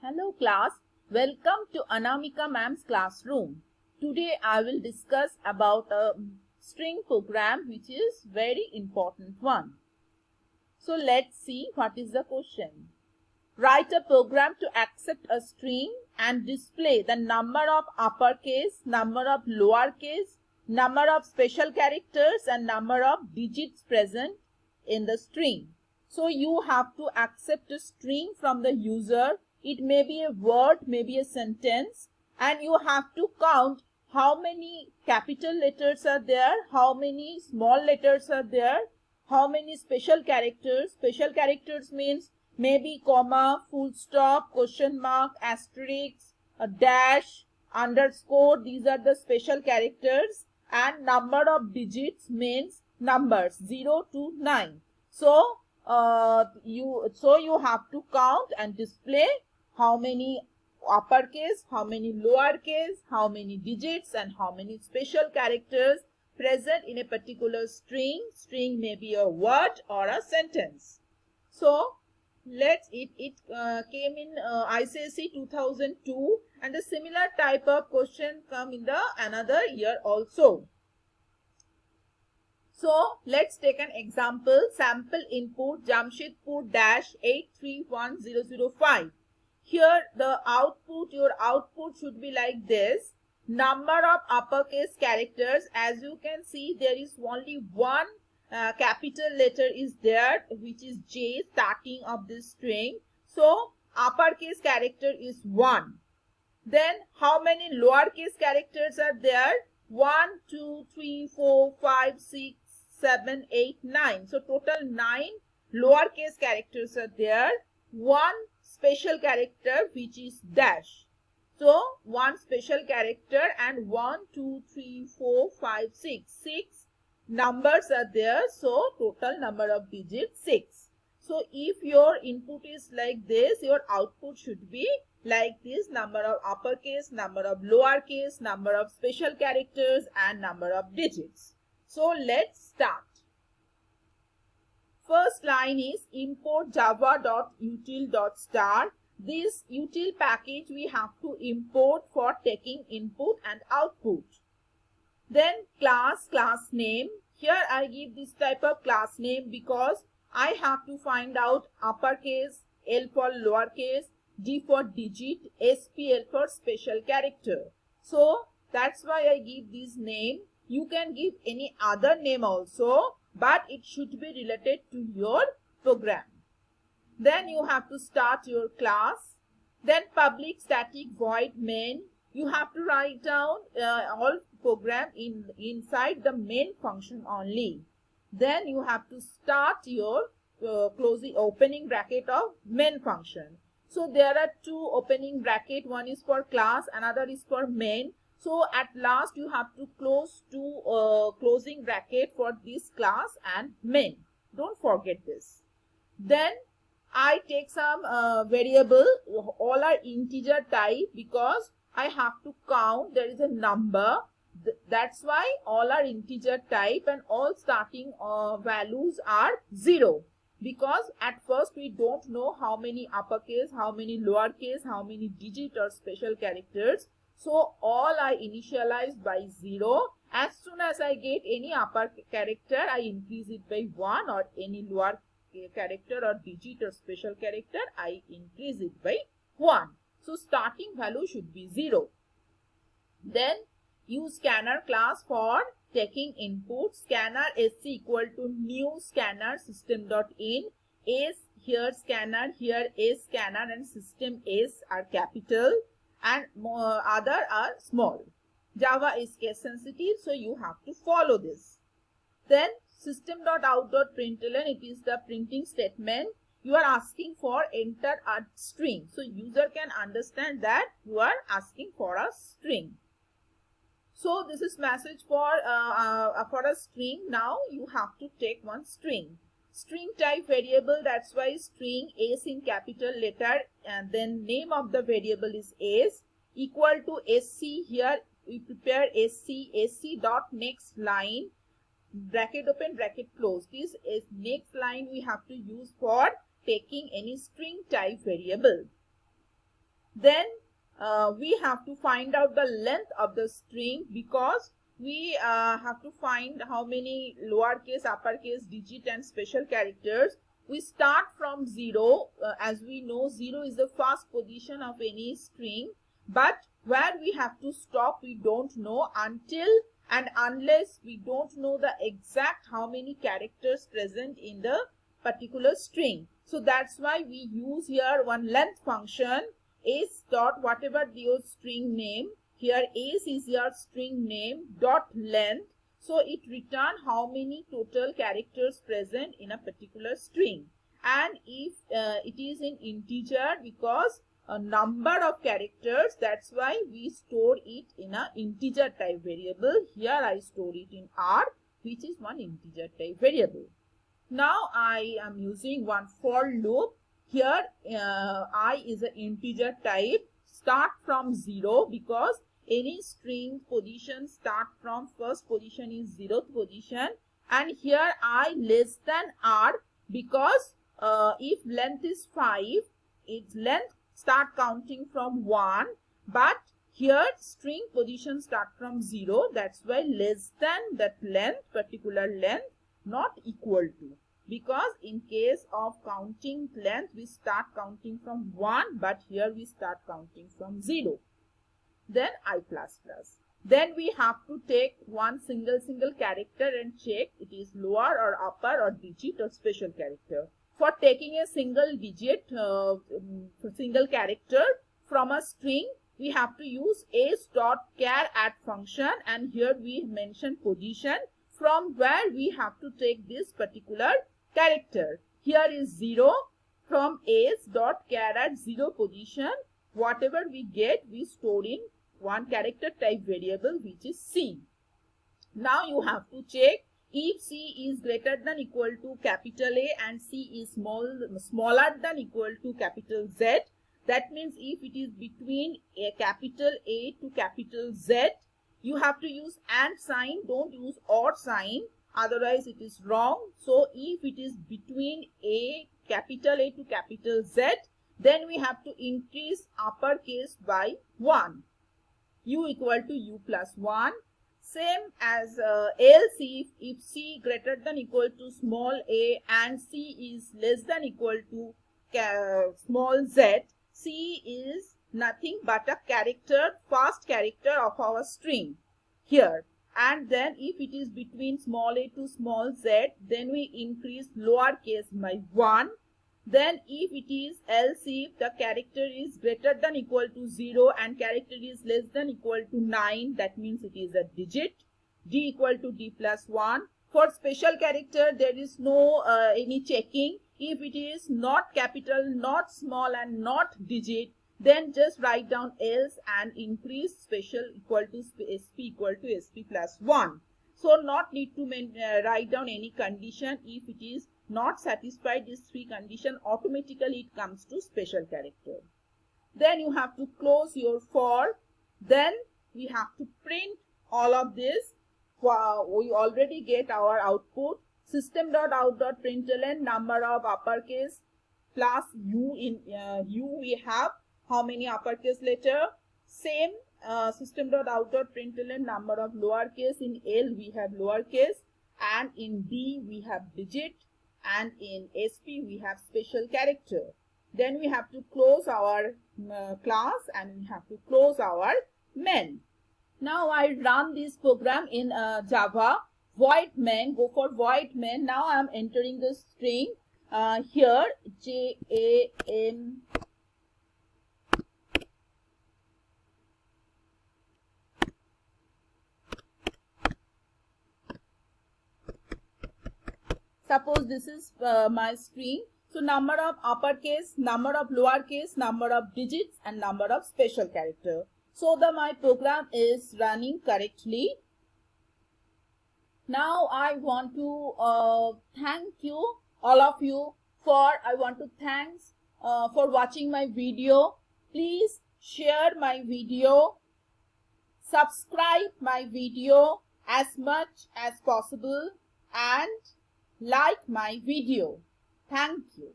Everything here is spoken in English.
Hello class, welcome to Anamika ma'am's classroom. Today I will discuss about a string program which is very important one. So let's see what is the question. Write a program to accept a string and display the number of uppercase, number of lowercase, number of special characters and number of digits present in the string. So you have to accept a string from the user. It may be a word, maybe a sentence, and you have to count how many capital letters are there, how many small letters are there, how many special characters. Special characters means maybe comma, full stop, question mark, asterisk, a dash, underscore. These are the special characters. And number of digits means numbers 0 to 9. So you have to count and display how many uppercase, how many lowercase, how many digits and how many special characters present in a particular string. String may be a word or a sentence. So it came in ICSE 2002, and a similar type of question come in the another year also. So let's take an example. Sample input Jamshedpur dash 831005. Here the output, your output should be like this. Number of uppercase characters, as you can see, there is only one capital letter is there, which is J, starting of this string. So uppercase character is 1. Then how many lowercase characters are there? 1, 2, 3, 4, 5, 6, 7, 8, 9. So total 9 lowercase characters are there. One special character which is dash. So one special character and 1, 2, 3, 4, 5, 6. 6 numbers are there. So total number of digits 6. So if your input is like this, your output should be like this: number of uppercase, number of lowercase, number of special characters and number of digits. So let's start. First line is import java.util.star. This util package we have to import for taking input and output. Then class name. Here I give this type of class name because I have to find out uppercase, L for lowercase, D for digit, SPL for special character. So that's why I give this name. You can give any other name also, but it should be related to your program. Then you have to start your class. Then public static void main. You have to write down all program inside the main function only. Then you have to start your opening bracket of main function. So there are two opening bracket. One is for class, another is for main. So at last you have to close two closing bracket for this class and main. Don't forget this. Then I take some variable. All are integer type because I have to count. There is a number. That's why all are integer type and all starting values are 0. Because at first we don't know how many uppercase, how many lowercase, how many digit or special characters. So all are initialized by 0. As soon as I get any upper character, I increase it by 1, or any lower character or digit or special character, I increase it by 1. So starting value should be 0. Then use scanner class for taking input. Scanner sc equal to new scanner system.in. S here scanner, here S scanner, and system S are capital and other are small. Java is case sensitive, so you have to follow this. Then system.out.println, it is the printing statement. You are asking for enter a string. So user can understand that you are asking for a string. So this is message for a string. Now you have to take one string. String type variable, that's why string S in capital letter, and then name of the variable is S, equal to SC. Here we prepare SC dot next line, bracket open, bracket close. This is next line we have to use for taking any string type variable. Then we have to find out the length of the string, because we have to find how many lowercase, uppercase, digit and special characters. We start from 0. As we know, 0 is the first position of any string, but where we have to stop we don't know until and unless we don't know the exact how many characters present in the particular string. So that's why we use here one length function, s dot whatever your string name. Here s is your string name dot length. So it return how many total characters present in a particular string. And if it is in integer, because a number of characters, that's why we store it in a integer type variable. Here I store it in R, which is one integer type variable. Now I am using one for loop. Here I is an integer type. Start from 0, because any string position start from first position is 0th position. And here I less than R, because if length is 5, its length start counting from 1, but here string position start from 0. That's why less than that length, particular length, not equal to, because in case of counting length we start counting from 1, but here we start counting from 0. Then I plus plus. Then we have to take one single character and check it is lower or upper or digit or special character. For taking a single digit, single character from a string, we have to use s.char add function, and here we mention position from where we have to take this particular character. Here is 0, from s.char at 0 position. Whatever we get, we store in one character type variable, which is C. Now you have to check if C is greater than equal to capital A and C is smaller than equal to capital Z. That means if it is between a capital A to capital Z, you have to use and sign, don't use or sign, otherwise it is wrong. So if it is between capital A to capital Z, then we have to increase uppercase by 1. U equal to U plus 1. Same as else if C greater than equal to small a and C is less than equal to small z, C is nothing but a character, first character of our string here. And then if it is between small a to small z, then we increase lowercase by 1. Then if it is else if the character is greater than equal to 0 and character is less than equal to 9, that means it is a digit. D equal to D plus 1. For special character, there is no any checking. If it is not capital, not small and not digit, then just write down else and increase special equal to SP equal to SP plus 1. So not need to write down any condition. If it is not satisfied these three conditions, automatically it comes to special character. Then you have to close your for. Then we have to print all of this. We already get our output. System.out.println number of uppercase plus U. In U we have how many uppercase letter. Same system.out.println number of lowercase. In L we have lowercase, and in D we have digit, and in SP we have special character. Then we have to close our class and we have to close our main. Now I run this program in Java. Void main, go for void main. Now I am entering the string here JAM. Suppose this is my string. So number of uppercase, number of lowercase, number of digits and number of special character. So my program is running correctly. Now I want to thank you, all of you, I want to thanks for watching my video. Please share my video, subscribe my video as much as possible, and like my video. Thank you.